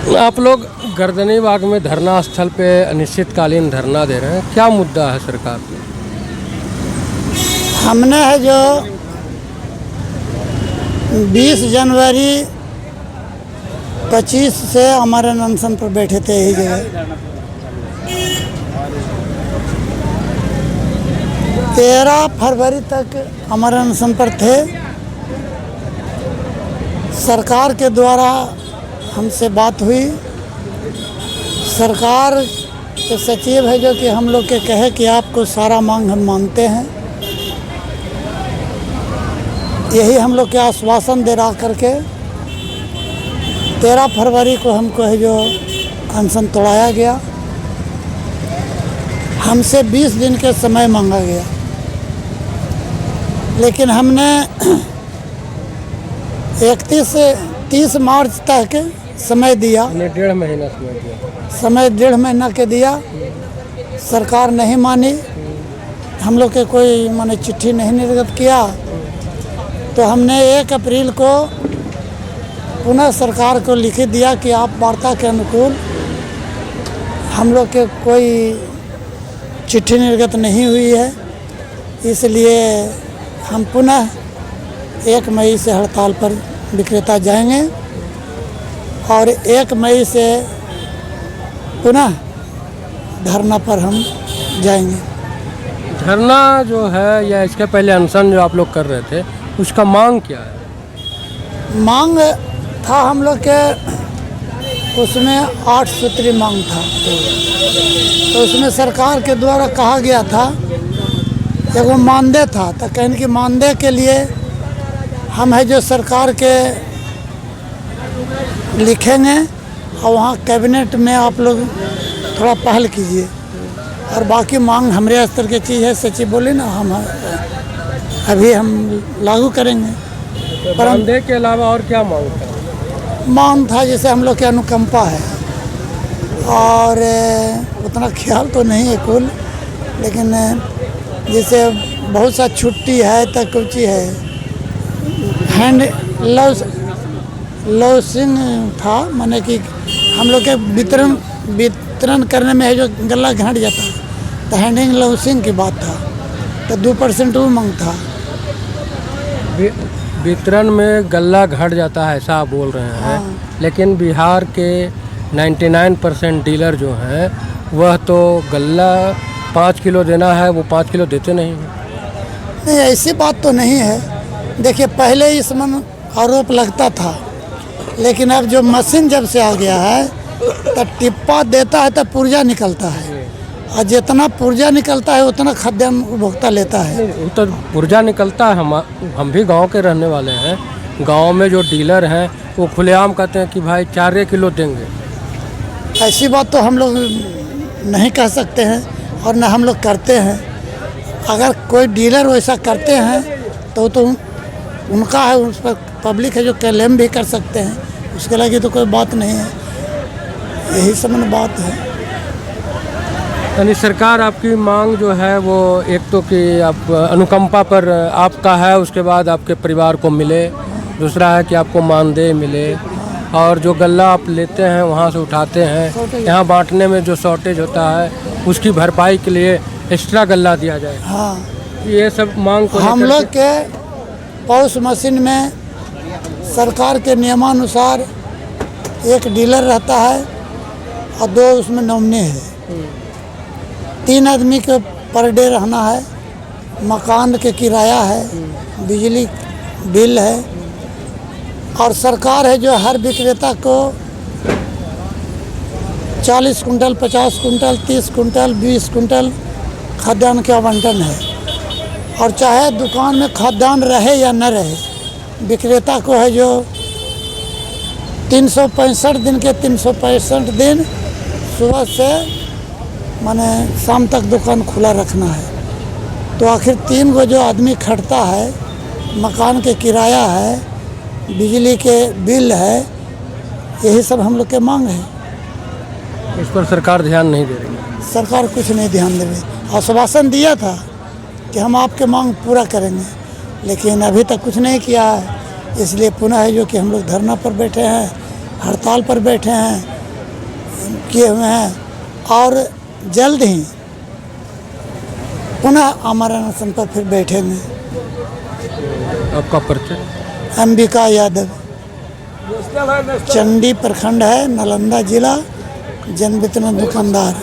आप लोग गर्दनी बाग में धरना स्थल पे अनिश्चितकालीन धरना दे रहे हैं, क्या मुद्दा है सरकार पे? हमने है जो 20 जनवरी 25 से हमारे अनशन पर बैठे थे यही जगह। 13 फरवरी तक हमारे अनशन पर थे। सरकार के द्वारा हमसे बात हुई। सरकार के सचिव है जो कि हम लोग के कहे कि आपको सारा मांग हम मानते हैं, यही हम लोग के आश्वासन दे रहा करके 13 फरवरी को हमको है जो अनशन तोड़ाया गया। हमसे 20 दिन के समय मांगा गया, लेकिन हमने 30 मार्च तक समय दिया। 1.5 महीना समय दिया। समय 1.5 महीना के दिया, सरकार नहीं मानी। हम लोग के कोई माने चिट्ठी नहीं निर्गत किया, तो हमने 1 अप्रैल को पुनः सरकार को लिख दिया कि आप वार्ता के अनुकूल, हम लोग के कोई चिट्ठी निर्गत नहीं हुई है, इसलिए हम पुनः 1 मई से हड़ताल पर विक्रेता जाएंगे और 1 मई से पुनः धरना पर हम जाएंगे। धरना जो है या इसके पहले अनशन जो आप लोग कर रहे थे, उसका मांग क्या है? मांग था हम लोग के उसमें 8 सूत्री मांग था। तो उसमें सरकार के द्वारा कहा गया था, एगो मानदेय था, तो कहें कि मानदेय के लिए हम है जो सरकार के लिखेंगे और वहाँ कैबिनेट में आप लोग थोड़ा पहल कीजिए, और बाकी मांग हमारे स्तर की चीज़ है। सचिव बोले ना, हम अभी हम लागू करेंगे। पर मानदेय के अलावा और क्या मांग था? मांग था जैसे हम लोग की अनुकंपा है, और उतना ख्याल तो नहीं है कुल, लेकिन जैसे बहुत सा छुट्टी है, तक कुछ है, हैंड लॉसिंग था, माने कि हम लोग के वितरण करने में है जो गला घट जाता है, तो हैंडिंग लॉसिंग की बात था, तो 2% वो मांग था। वितरण में गल्ला घट जाता है ऐसा आप बोल रहे हैं। हाँ। लेकिन बिहार के 99% डीलर जो हैं वह तो गल्ला 5 किलो देना है, वो 5 किलो देते नहीं हैं। नहीं, ऐसी बात तो नहीं है। देखिए, पहले इस मन आरोप लगता था, लेकिन अब जो मशीन जब से आ गया है, तो टिप्पा देता है तो पुर्जा निकलता है, और जितना पुर्जा निकलता है उतना खाद्यान्न उपभोक्ता लेता है। तो पुर्जा निकलता है। हम भी गांव के रहने वाले हैं। गांव में जो डीलर हैं वो खुलेआम कहते हैं कि भाई 4 किलो देंगे। ऐसी बात तो हम लोग नहीं कह सकते हैं, और न हम लोग करते हैं। अगर कोई डीलर वैसा करते हैं तो उनका है, उस पर पब्लिक है जो क्लेम भी कर सकते हैं, उसके लगे तो कोई बात नहीं है। यही सब बात है। यानी सरकार आपकी मांग जो है वो एक तो कि आप अनुकंपा पर आपका है, उसके बाद आपके परिवार को मिले, दूसरा है कि आपको मानदेय मिले, और जो गल्ला आप लेते हैं वहाँ से उठाते हैं, यहाँ बांटने में जो शॉर्टेज होता है उसकी भरपाई के लिए एक्स्ट्रा गल्ला दिया जाए। हाँ, ये सब मांग को हम लोग के पॉस मशीन में सरकार के नियमानुसार 1 डीलर रहता है और 2 उसमें नॉमिनी है। 3 आदमी के पर डे रहना है, मकान के किराया है, बिजली बिल है, और सरकार है जो हर विक्रेता को 40 कुंटल, 50 कुंटल, 30 कुंटल, 20 कुंटल खाद्यान्न के आवंटन है। और चाहे दुकान में खाद्यान्न रहे या न रहे, विक्रेता को है जो 365 दिन के 365 दिन सुबह से माने शाम तक दुकान खुला रखना है। तो आखिर 3 गो जो आदमी खटता है, मकान के किराया है, बिजली के बिल है, यही सब हम लोग के मांग है। इस पर सरकार ध्यान नहीं दे रही। सरकार कुछ नहीं ध्यान दे रही। आश्वासन दिया था कि हम आपके मांग पूरा करेंगे, लेकिन अभी तक कुछ नहीं किया है। इसलिए पुनः है जो कि हम लोग धरना पर बैठे हैं हड़ताल पर बैठे हैं, किए हुए हैं और जल्द ही पुनः आमरण अनशन पर फिर बैठेंगे। आपका परिचय? अंबिका यादव, चंडी प्रखंड है, नालंदा जिला, जन वितरण दुकानदार।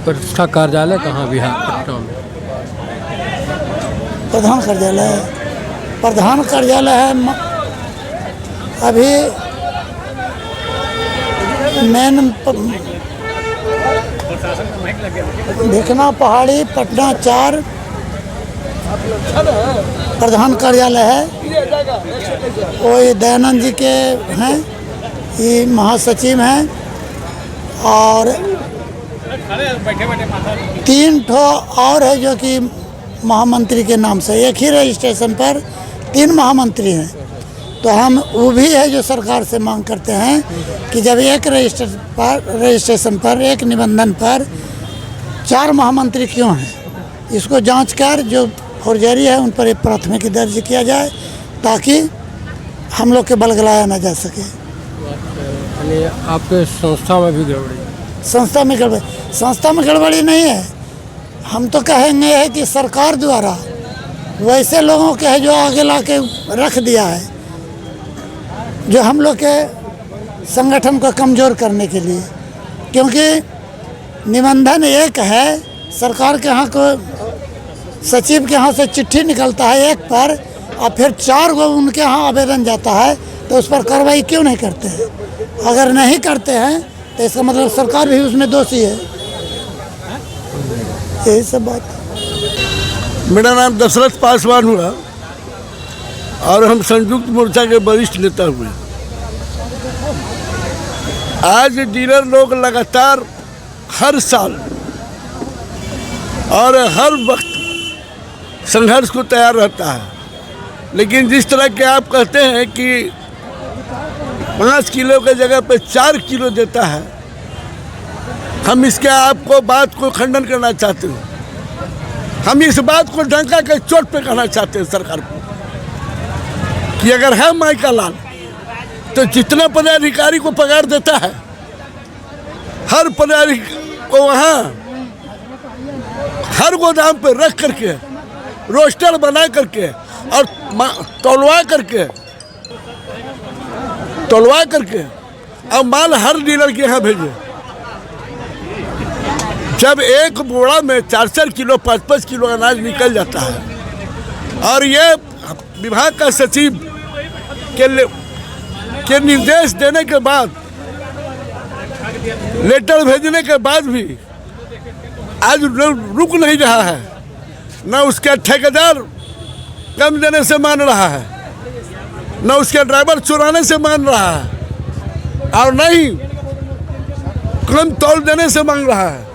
प्रतिष्ठा कार्यालय कहाँ बिहार पटना में? प्रधान कार्यालय है, प्रधान कार्यालय है अभी मेन देखना पहाड़ी पटना 4 प्रधान कार्यालय है। वो ये दयानंद जी के हैं, ये महासचिव हैं और 3 ठो और है जो कि महामंत्री के नाम से, एक ही रजिस्ट्रेशन पर 3 महामंत्री हैं। तो हम वो भी है जो सरकार से मांग करते हैं कि जब एक रजिस्ट्रेशन पर एक निबंधन पर 4 महामंत्री क्यों हैं, इसको जांच कर जो फौर्जरी है उन पर एक प्राथमिकी दर्ज किया जाए ताकि हम लोग के बलगलाया न जा सके। यानी आपके संस्था में भी गड़बड़ी? संस्था में गड़बड़ी नहीं है। हम तो कहेंगे है कि सरकार द्वारा वैसे लोगों के है जो आगे ला के रख दिया है, जो हम लोग के संगठन को कमज़ोर करने के लिए, क्योंकि निबंधन एक है, सरकार के यहाँ को सचिव के यहाँ से चिट्ठी निकलता है एक पर और फिर 4 गो उनके यहाँ आवेदन जाता है, तो उस पर कार्रवाई क्यों नहीं करते हैं? अगर नहीं करते हैं तो इसका मतलब सरकार भी उसमें दोषी है। यही सब बात। मेरा नाम दशरथ पासवान हुआ और हम संयुक्त मोर्चा के वरिष्ठ नेता हुए। आज डीलर लोग लगातार हर साल और हर वक्त संघर्ष को तैयार रहता है, लेकिन जिस तरह के आप कहते हैं कि 5 किलो के जगह पे 4 किलो देता है, हम इसके आपको बात को खंडन करना चाहते हैं। हम इस बात को डंका के चोट पे कहना चाहते हैं सरकार को कि अगर है माइका लाल तो जितना पदाधिकारी को पगार देता है, हर पदाधिकारी को वहाँ हर गोदाम पे रख करके रोस्टर बना करके और तोलवा करके और माल हर डीलर के यहाँ भेजे। जब एक बोरा में 4-4 किलो 5-5 किलो अनाज निकल जाता है और ये विभाग का सचिव के निर्देश देने के बाद, लेटर भेजने के बाद भी आज रुक नहीं रहा है, न उसका ठेकेदार कम देने से मान रहा है, न उसके ड्राइवर चुराने से मान रहा है और न ही कम तौल देने से मांग रहा है।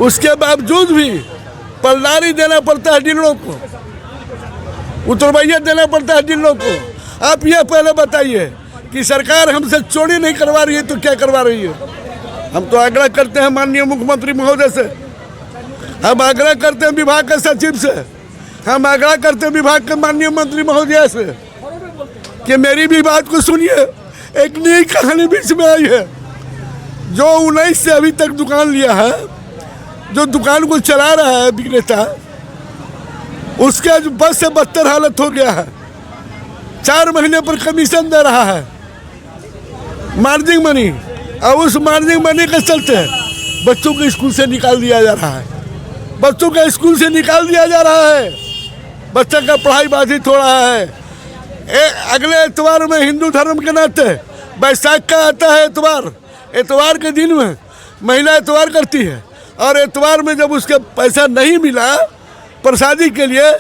उसके बावजूद भी पलदारी देना पड़ता है डीलरों को, उतरवैया देना पड़ता है डीलरों को। आप ये पहले बताइए कि सरकार हमसे चोरी नहीं करवा रही है तो क्या करवा रही है? हम तो आग्रह करते हैं माननीय मुख्यमंत्री महोदय से, हम आग्रह करते हैं विभाग के सचिव से, हम आग्रह करते हैं विभाग के माननीय मंत्री महोदय से कि मेरी भी बात को सुनिए। एक नई कहानी बीच में आई है। जो 19 से अभी तक दुकान लिया है, जो दुकान को चला रहा है विक्रेता, उसका जो बस से बदतर हालत हो गया है। 4 महीने पर कमीशन दे रहा है, मार्जिन मनी, और उस मार्जिन मनी के चलते बच्चों को स्कूल से निकाल दिया जा रहा है। बच्चों का स्कूल से निकाल दिया जा रहा है, बच्चा का पढ़ाई बाधित हो रहा है। अगले एतवार में हिंदू धर्म के नाते बैसाख का आता है एतवार, एतवार के दिन में महिला एतवार करती है और एतवार में जब उसके पैसा नहीं मिला प्रसादी के लिए,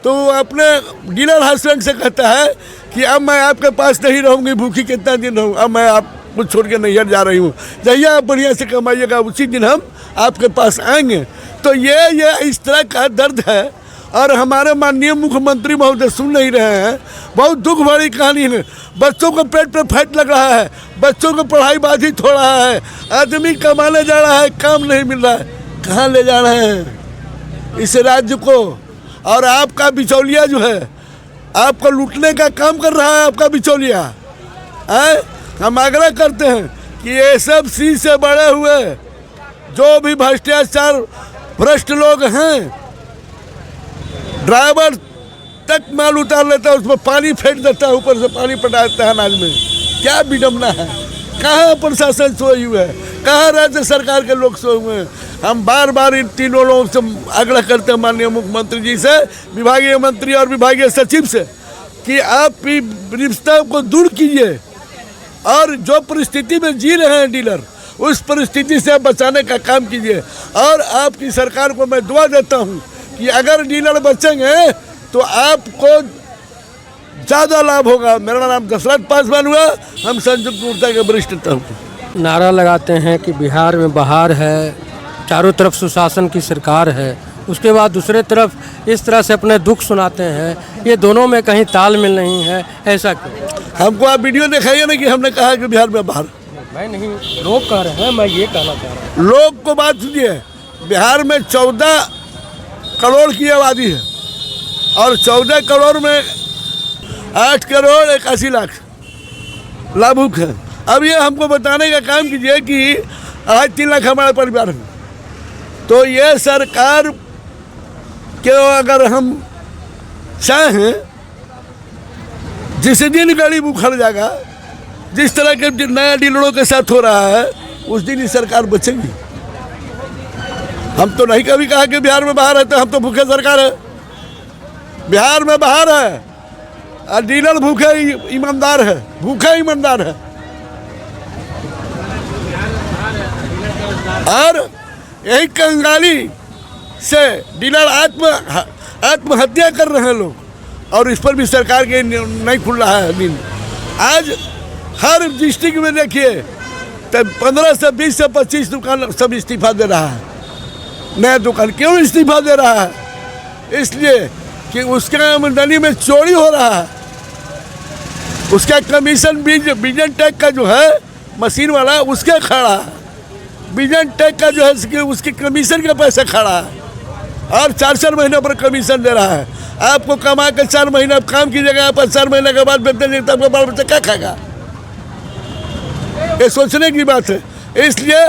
तो वो अपने डीलर हस्बैंड से कहता है कि अब मैं आपके पास नहीं रहूँगी, भूखी कितना दिन रहूँ, अब मैं आपको छोड़ के नैहर जा रही हूँ, जहिया आप बढ़िया से कमाइएगा उसी दिन हम आपके पास आएंगे। तो ये इस तरह का दर्द है और हमारे माननीय मुख्यमंत्री महोदय सुन नहीं रहे हैं। बहुत दुख भरी कहानी है। बच्चों को पेट पे फैट लग रहा है, बच्चों को पढ़ाई बाधित हो रहा है, आदमी कमाने जा रहा है, काम नहीं मिल रहा है। कहाँ ले जा रहे हैं इस राज्य को? और आपका बिचौलिया जो है आपको लूटने का काम कर रहा है आपका बिचौलिया है। हम आग्रह करते हैं कि ये सब सी से बड़े हुए जो भी भ्रष्टाचार भ्रष्ट लोग हैं, ड्राइवर तक माल उतार लेता है, उसमें पानी फेंक देता है, ऊपर से पानी पटा देता है अनाज में। क्या विडम्बना है। कहाँ प्रशासन सोए हुए है, कहाँ राज्य सरकार के लोग सोए हुए हैं। हम बार बार इन तीनों लोगों से आग्रह करते हैं, माननीय मुख्यमंत्री जी से, विभागीय मंत्री और विभागीय सचिव से, कि आप रिश्ता को दूर कीजिए और जो परिस्थिति में जी रहे हैं डीलर, उस परिस्थिति से बचाने का काम कीजिए। और आपकी सरकार को मैं दुआ देता हूँ कि अगर डीलर बचेंगे तो आपको ज़्यादा लाभ होगा। मेरा नाम दशरथ पासवान हुआ, हम संयुक्त मोर्चा के वरिष्ठ नेता हूँ। नारा लगाते हैं कि बिहार में बहार है, चारों तरफ सुशासन की सरकार है, उसके बाद दूसरे तरफ इस तरह से अपने दुख सुनाते हैं, ये दोनों में कहीं तालमेल नहीं है, ऐसा क्यों? हमको आप वीडियो दिखाइए ना कि हमने कहा कि बिहार में बाहर। मैं नहीं, लोग कह रहे हैं, मैं ये कहना चाह रहा हूँ। लोग को बात सुनिए, बिहार में 14 करोड़ की आबादी है और 14 करोड़ में 8 करोड़ 81 लाख लाभुक हैं। अब ये हमको बताने का काम कीजिए कि 3 लाख हमारे परिवार में, तो ये सरकार के अगर हम चाहें, जिस दिन गरीब उखड़ जाएगा, जिस तरह के नया डीलरों के साथ हो रहा है, उस दिन ही सरकार बचेगी। हम तो नहीं कभी कहा कि बिहार में बाहर है, तो हम तो भूखे सरकार है। बिहार में बाहर है और डीलर भूखे ईमानदार है, भूखे ईमानदार है। और यही कंगाली से डीलर आत्महत्या कर रहे हैं लोग, और इस पर भी सरकार के नहीं खुल रहा है नींद। आज हर डिस्ट्रिक्ट में देखिए तो 15 से 20 से 25 दुकान सब इस्तीफा दे रहा है। नया दुकान क्यों इस्तीफा दे रहा है? इसलिए कि उसका आमदनी में चोरी हो रहा है। उसका कमीशन विजन टैग का जो है मशीन वाला, उसके खड़ा है। विजन टैग का जो है उसके कमीशन के पैसे खड़ा है और 4-4 महीने पर कमीशन दे रहा है। आपको कमा के 4 महीने काम कीजिएगा, आप 4 महीने के बाद वेतन देता, आपका बाल बच्चा क्या खाएगा? ये सोचने की बात है। इसलिए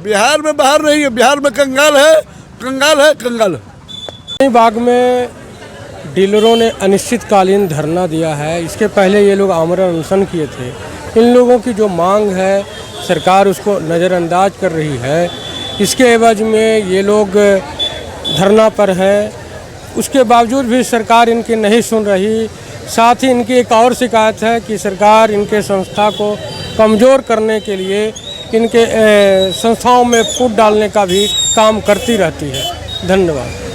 बिहार में बाहर नहीं है, बिहार में कंगाल है, कंगाल है, कंगाल। बाग में डीलरों ने अनिश्चितकालीन धरना दिया है। इसके पहले ये लोग आमरण अनशन किए थे। इन लोगों की जो मांग है, सरकार उसको नज़रअंदाज कर रही है। इसके एवज में ये लोग धरना पर है, उसके बावजूद भी सरकार इनकी नहीं सुन रही। साथ ही इनकी एक और शिकायत है कि सरकार इनके संस्था को कमज़ोर करने के लिए इनके संस्थाओं में फूट डालने का भी काम करती रहती है। धन्यवाद।